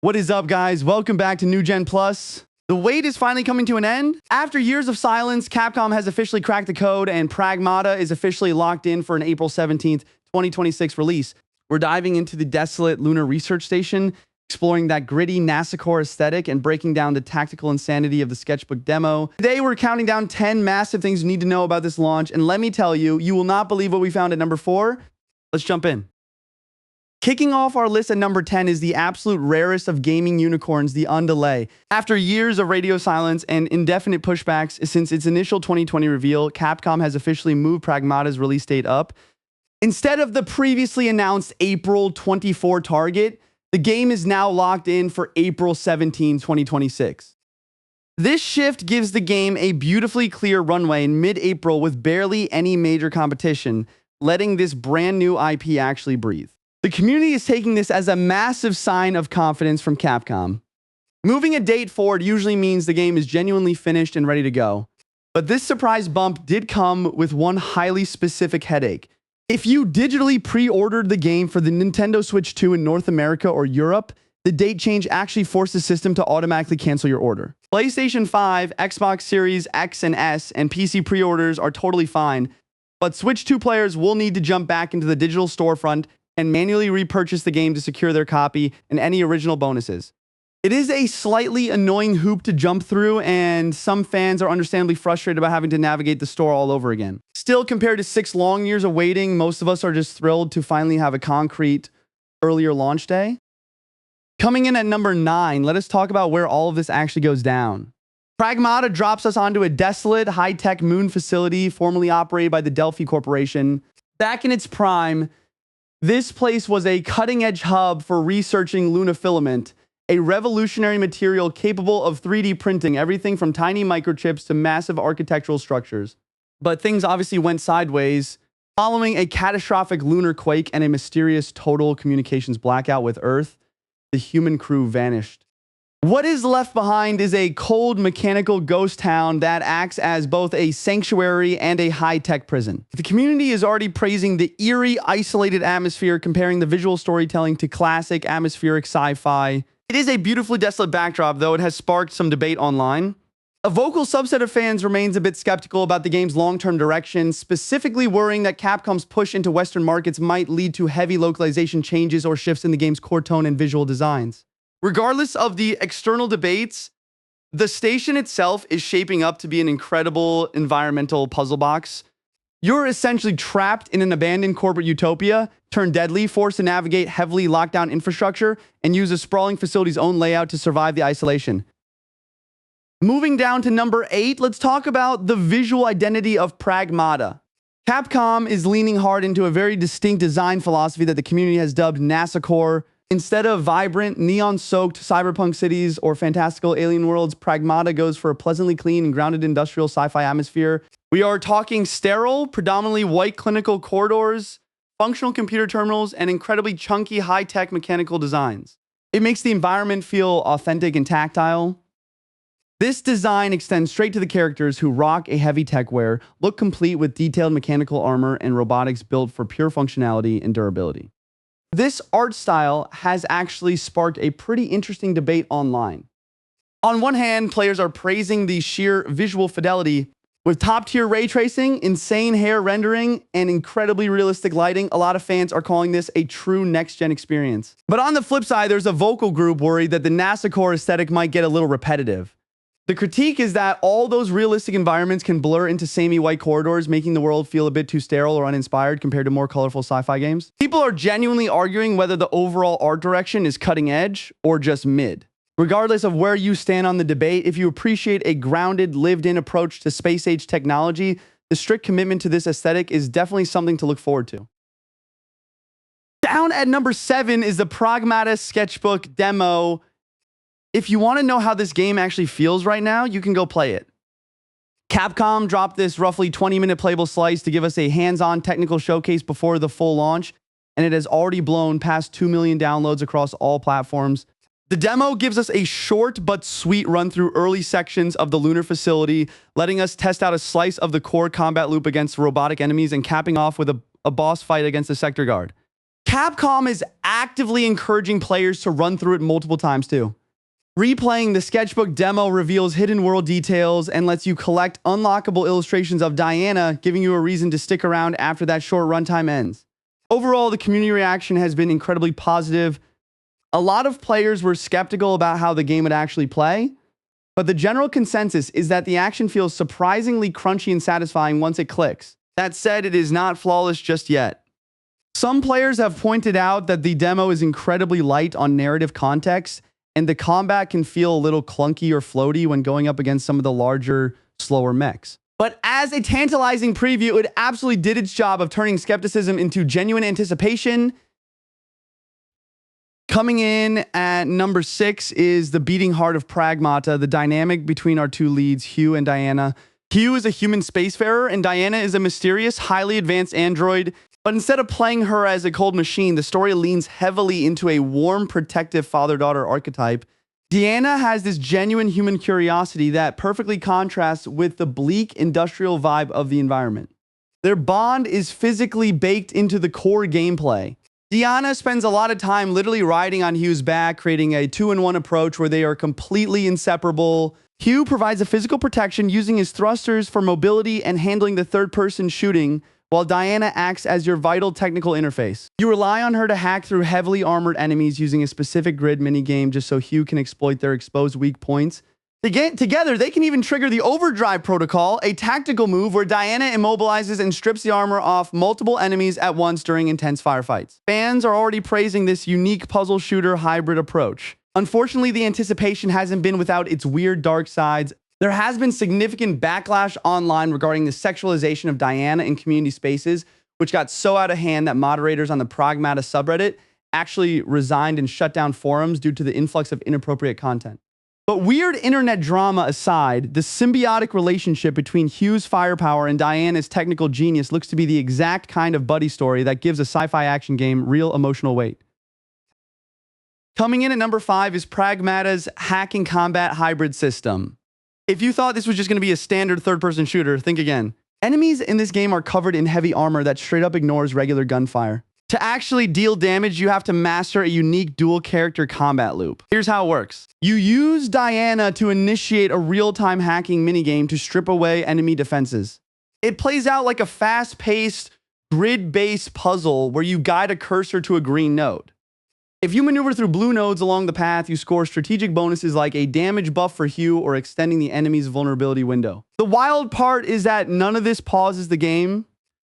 What is up, guys? Welcome back to New Gen Plus. The wait is finally coming to an end. After years of silence, Capcom has officially cracked the code and Pragmata is officially locked in for an April 17th, 2026 release. We're diving into the desolate Lunar research station, exploring that gritty NASAcore aesthetic and breaking down the tactical insanity of the Sketchbook demo. Today, we're counting down 10 massive things you need to know about this launch, and let me tell you, you will not believe what we found at number 4. Let's jump in. Kicking off our list at number 10 is the absolute rarest of gaming unicorns, the Undelay. After years of radio silence and indefinite pushbacks since its initial 2020 reveal, Capcom has officially moved Pragmata's release date up. Instead of the previously announced April 24 target, the game is now locked in for April 17, 2026. This shift gives the game a beautifully clear runway in mid-April with barely any major competition, letting this brand new IP actually breathe. The community is taking this as a massive sign of confidence from Capcom. Moving a date forward usually means the game is genuinely finished and ready to go. But this surprise bump did come with one highly specific headache. If you digitally pre-ordered the game for the Nintendo Switch 2 in North America or Europe, the date change actually forced the system to automatically cancel your order. PlayStation 5, Xbox Series X and S, and PC pre-orders are totally fine, but Switch 2 players will need to jump back into the digital storefront and manually repurchase the game to secure their copy and any original bonuses. It is a slightly annoying hoop to jump through, and some fans are understandably frustrated about having to navigate the store all over again. Still, compared to 6 long years of waiting, most of us are just thrilled to finally have a concrete earlier launch day. Coming in at number 9, let us talk about where all of this actually goes down. Pragmata drops us onto a desolate, high-tech moon facility formerly operated by the Delphi Corporation. Back in its prime, this place was a cutting-edge hub for researching lunar filament, a revolutionary material capable of 3D printing everything from tiny microchips to massive architectural structures. But things obviously went sideways. Following a catastrophic lunar quake and a mysterious total communications blackout with Earth, the human crew vanished. What is left behind is a cold mechanical ghost town that acts as both a sanctuary and a high-tech prison. The community is already praising the eerie, isolated atmosphere, comparing the visual storytelling to classic atmospheric sci-fi. It is a beautifully desolate backdrop, though it has sparked some debate online. A vocal subset of fans remains a bit skeptical about the game's long-term direction, specifically worrying that Capcom's push into Western markets might lead to heavy localization changes or shifts in the game's core tone and visual designs. Regardless of the external debates, the station itself is shaping up to be an incredible environmental puzzle box. You're essentially trapped in an abandoned corporate utopia, turned deadly, forced to navigate heavily locked down infrastructure, and use a sprawling facility's own layout to survive the isolation. Moving down to number 8, let's talk about the visual identity of Pragmata. Capcom is leaning hard into a very distinct design philosophy that the community has dubbed NASAcore. Instead of vibrant, neon-soaked cyberpunk cities or fantastical alien worlds, Pragmata goes for a pleasantly clean and grounded industrial sci-fi atmosphere. We are talking sterile, predominantly white clinical corridors, functional computer terminals, and incredibly chunky, high-tech mechanical designs. It makes the environment feel authentic and tactile. This design extends straight to the characters who rock a heavy tech wear, look complete with detailed mechanical armor and robotics built for pure functionality and durability. This art style has actually sparked a pretty interesting debate online. On one hand, players are praising the sheer visual fidelity. With top-tier ray tracing, insane hair rendering, and incredibly realistic lighting, a lot of fans are calling this a true next-gen experience. But on the flip side, there's a vocal group worried that the NASAcore aesthetic might get a little repetitive. The critique is that all those realistic environments can blur into samey white corridors, making the world feel a bit too sterile or uninspired compared to more colorful sci-fi games. People are genuinely arguing whether the overall art direction is cutting edge or just mid. Regardless of where you stand on the debate, if you appreciate a grounded, lived-in approach to space-age technology, the strict commitment to this aesthetic is definitely something to look forward to. Down at number 7 is the Pragmata Sketchbook demo. If you want to know how this game actually feels right now, you can go play it. Capcom dropped this roughly 20-minute playable slice to give us a hands-on technical showcase before the full launch, and it has already blown past 2 million downloads across all platforms. The demo gives us a short but sweet run through early sections of the lunar facility, letting us test out a slice of the core combat loop against robotic enemies and capping off with a boss fight against the sector guard. Capcom is actively encouraging players to run through it multiple times too. Replaying the Sketchbook demo reveals hidden world details and lets you collect unlockable illustrations of Diana, giving you a reason to stick around after that short runtime ends. Overall, the community reaction has been incredibly positive. A lot of players were skeptical about how the game would actually play, but the general consensus is that the action feels surprisingly crunchy and satisfying once it clicks. That said, it is not flawless just yet. Some players have pointed out that the demo is incredibly light on narrative context, and the combat can feel a little clunky or floaty when going up against some of the larger, slower mechs. But as a tantalizing preview, it absolutely did its job of turning skepticism into genuine anticipation. Coming in at number 6 is the beating heart of Pragmata, the dynamic between our two leads, Hugh and Diana. Hugh is a human spacefarer, and Diana is a mysterious, highly advanced android. But instead of playing her as a cold machine, the story leans heavily into a warm, protective father-daughter archetype. Diana has this genuine human curiosity that perfectly contrasts with the bleak industrial vibe of the environment. Their bond is physically baked into the core gameplay. Diana spends a lot of time literally riding on Hugh's back, creating a 2-in-1 approach where they are completely inseparable. Hugh provides a physical protection using his thrusters for mobility and handling the third-person shooting, while Diana acts as your vital technical interface. You rely on her to hack through heavily armored enemies using a specific grid minigame just so Hugh can exploit their exposed weak points. Together, they can even trigger the overdrive protocol, a tactical move where Diana immobilizes and strips the armor off multiple enemies at once during intense firefights. Fans are already praising this unique puzzle shooter hybrid approach. Unfortunately, the anticipation hasn't been without its weird dark sides. There has been significant backlash online regarding the sexualization of Diana in community spaces, which got so out of hand that moderators on the Pragmata subreddit actually resigned and shut down forums due to the influx of inappropriate content. But weird internet drama aside, the symbiotic relationship between Hugh's firepower and Diana's technical genius looks to be the exact kind of buddy story that gives a sci-fi action game real emotional weight. Coming in at number 5 is Pragmata's hacking combat hybrid system. If you thought this was just going to be a standard third-person shooter, think again. Enemies in this game are covered in heavy armor that straight up ignores regular gunfire. To actually deal damage, you have to master a unique dual-character combat loop. Here's how it works. You use Diana to initiate a real-time hacking minigame to strip away enemy defenses. It plays out like a fast-paced, grid-based puzzle where you guide a cursor to a green node. If you maneuver through blue nodes along the path, you score strategic bonuses like a damage buff for Hugh or extending the enemy's vulnerability window. The wild part is that none of this pauses the game.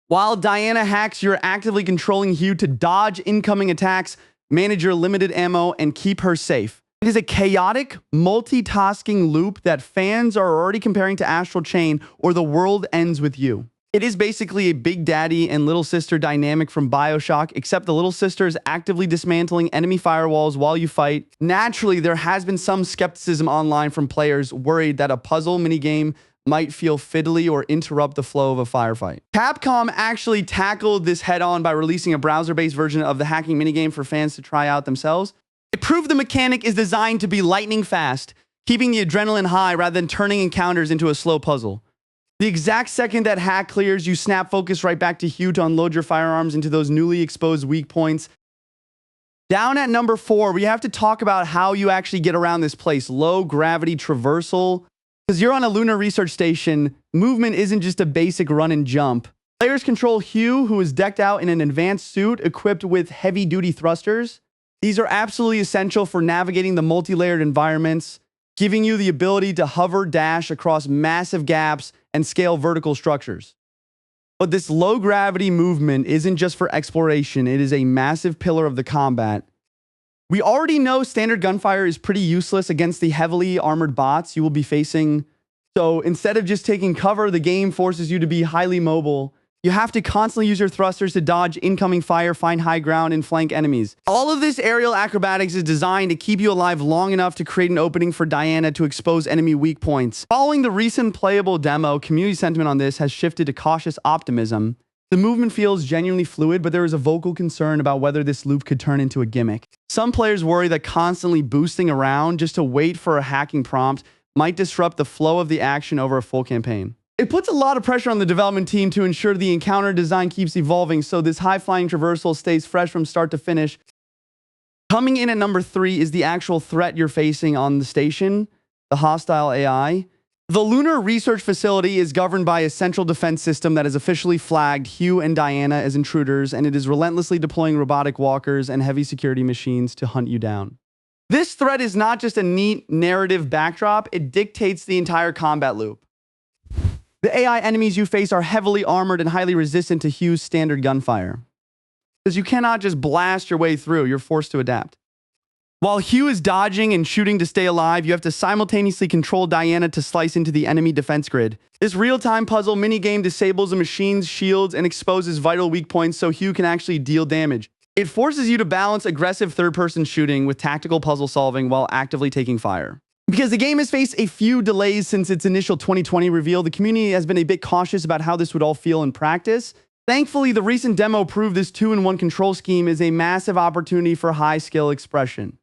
While Diana hacks, you're actively controlling Hugh to dodge incoming attacks, manage your limited ammo, and keep her safe. It is a chaotic, multitasking loop that fans are already comparing to Astral Chain or The World Ends With You. It is basically a big daddy and little sister dynamic from BioShock, except the little sister is actively dismantling enemy firewalls while you fight. Naturally, there has been some skepticism online from players worried that a puzzle minigame might feel fiddly or interrupt the flow of a firefight. Capcom actually tackled this head-on by releasing a browser-based version of the hacking minigame for fans to try out themselves. It proved the mechanic is designed to be lightning fast, keeping the adrenaline high rather than turning encounters into a slow puzzle. The exact second that hack clears, you snap focus right back to Hugh to unload your firearms into those newly exposed weak points. Down at number 4, we have to talk about how you actually get around this place. Low gravity traversal. Because you're on a lunar research station, movement isn't just a basic run and jump. Players control Hugh, who is decked out in an advanced suit equipped with heavy-duty thrusters. These are absolutely essential for navigating the multi-layered environments, giving you the ability to hover dash across massive gaps and scale vertical structures. But this low-gravity movement isn't just for exploration, it is a massive pillar of the combat. We already know standard gunfire is pretty useless against the heavily armored bots you will be facing. So instead of just taking cover, the game forces you to be highly mobile. You have to constantly use your thrusters to dodge incoming fire, find high ground, and flank enemies. All of this aerial acrobatics is designed to keep you alive long enough to create an opening for Diana to expose enemy weak points. Following the recent playable demo, community sentiment on this has shifted to cautious optimism. The movement feels genuinely fluid, but there is a vocal concern about whether this loop could turn into a gimmick. Some players worry that constantly boosting around just to wait for a hacking prompt might disrupt the flow of the action over a full campaign. It puts a lot of pressure on the development team to ensure the encounter design keeps evolving so this high-flying traversal stays fresh from start to finish. Coming in at number 3 is the actual threat you're facing on the station, the hostile AI. The Lunar Research Facility is governed by a central defense system that has officially flagged Hugh and Diana as intruders, and it is relentlessly deploying robotic walkers and heavy security machines to hunt you down. This threat is not just a neat narrative backdrop, it dictates the entire combat loop. The AI enemies you face are heavily armored and highly resistant to Hugh's standard gunfire, because you cannot just blast your way through, you're forced to adapt. While Hugh is dodging and shooting to stay alive, you have to simultaneously control Diana to slice into the enemy defense grid. This real-time puzzle minigame disables the machine's shields and exposes vital weak points so Hugh can actually deal damage. It forces you to balance aggressive third-person shooting with tactical puzzle solving while actively taking fire. Because the game has faced a few delays since its initial 2020 reveal, the community has been a bit cautious about how this would all feel in practice. Thankfully, the recent demo proved this 2-in-1 control scheme is a massive opportunity for high-skill expression.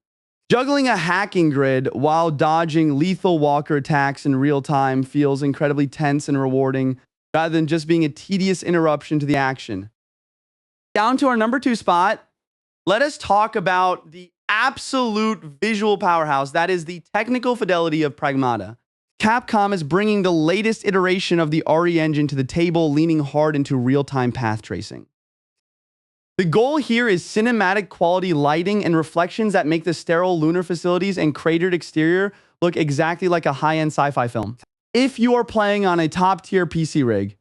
Juggling a hacking grid while dodging lethal walker attacks in real time feels incredibly tense and rewarding, rather than just being a tedious interruption to the action. Down to our number 2 spot, let us talk about the absolute visual powerhouse that is the technical fidelity of Pragmata. Capcom is bringing the latest iteration of the RE engine to the table, leaning hard into real-time path tracing. The goal here is cinematic quality lighting and reflections that make the sterile lunar facilities and cratered exterior look exactly like a high-end sci-fi film. If you are playing on a top-tier PC rig,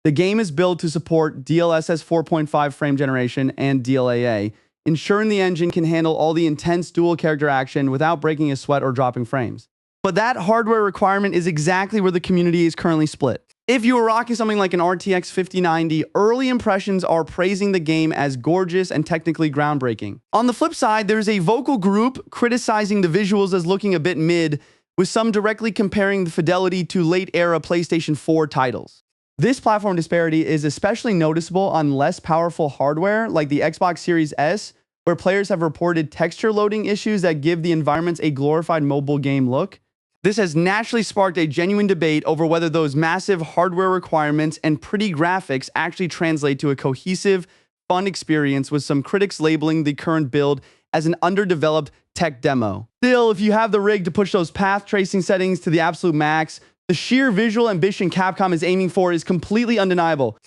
the game is built to support DLSS 4.5 frame generation and DLAA, ensuring the engine can handle all the intense dual character action without breaking a sweat or dropping frames. But that hardware requirement is exactly where the community is currently split. If you are rocking something like an RTX 5090, early impressions are praising the game as gorgeous and technically groundbreaking. On the flip side, there's a vocal group criticizing the visuals as looking a bit mid, with some directly comparing the fidelity to late-era PlayStation 4 titles. This platform disparity is especially noticeable on less powerful hardware like the Xbox Series S, where players have reported texture loading issues that give the environments a glorified mobile game look. This has naturally sparked a genuine debate over whether those massive hardware requirements and pretty graphics actually translate to a cohesive, fun experience, with some critics labeling the current build as an underdeveloped tech demo. Still, if you have the rig to push those path tracing settings to the absolute max, the sheer visual ambition Capcom is aiming for is completely undeniable.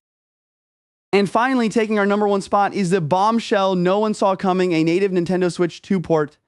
And finally, taking our number 1 spot is the bombshell no one saw coming, a native Nintendo Switch 2 port.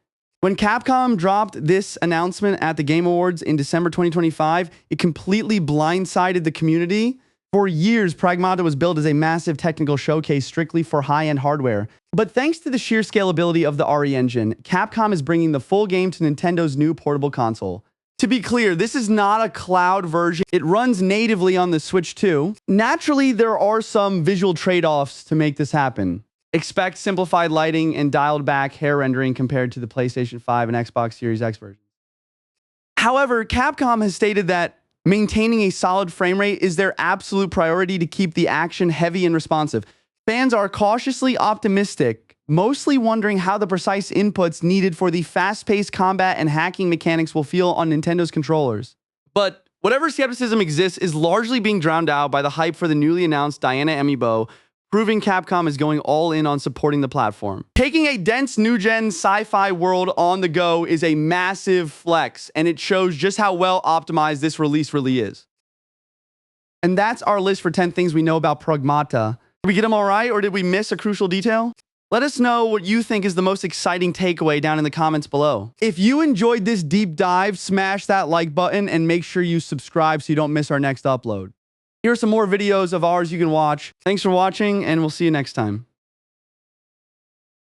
When Capcom dropped this announcement at the Game Awards in December 2025, it completely blindsided the community. For years, Pragmata was billed as a massive technical showcase strictly for high-end hardware. But thanks to the sheer scalability of the RE engine, Capcom is bringing the full game to Nintendo's new portable console. To be clear, this is not a cloud version. It runs natively on the Switch 2. Naturally, there are some visual trade-offs to make this happen. Expect simplified lighting and dialed-back hair rendering compared to the PlayStation 5 and Xbox Series X versions. However, Capcom has stated that maintaining a solid frame rate is their absolute priority to keep the action heavy and responsive. Fans are cautiously optimistic, mostly wondering how the precise inputs needed for the fast-paced combat and hacking mechanics will feel on Nintendo's controllers. But whatever skepticism exists is largely being drowned out by the hype for the newly announced Diana Amiibo, proving Capcom is going all in on supporting the platform. Taking a dense new-gen sci-fi world on the go is a massive flex, and it shows just how well optimized this release really is. And that's our list for 10 things we know about Pragmata. Did we get them all right, or did we miss a crucial detail? Let us know what you think is the most exciting takeaway down in the comments below. If you enjoyed this deep dive, smash that like button and make sure you subscribe so you don't miss our next upload. Here are some more videos of ours you can watch. Thanks for watching, and we'll see you next time.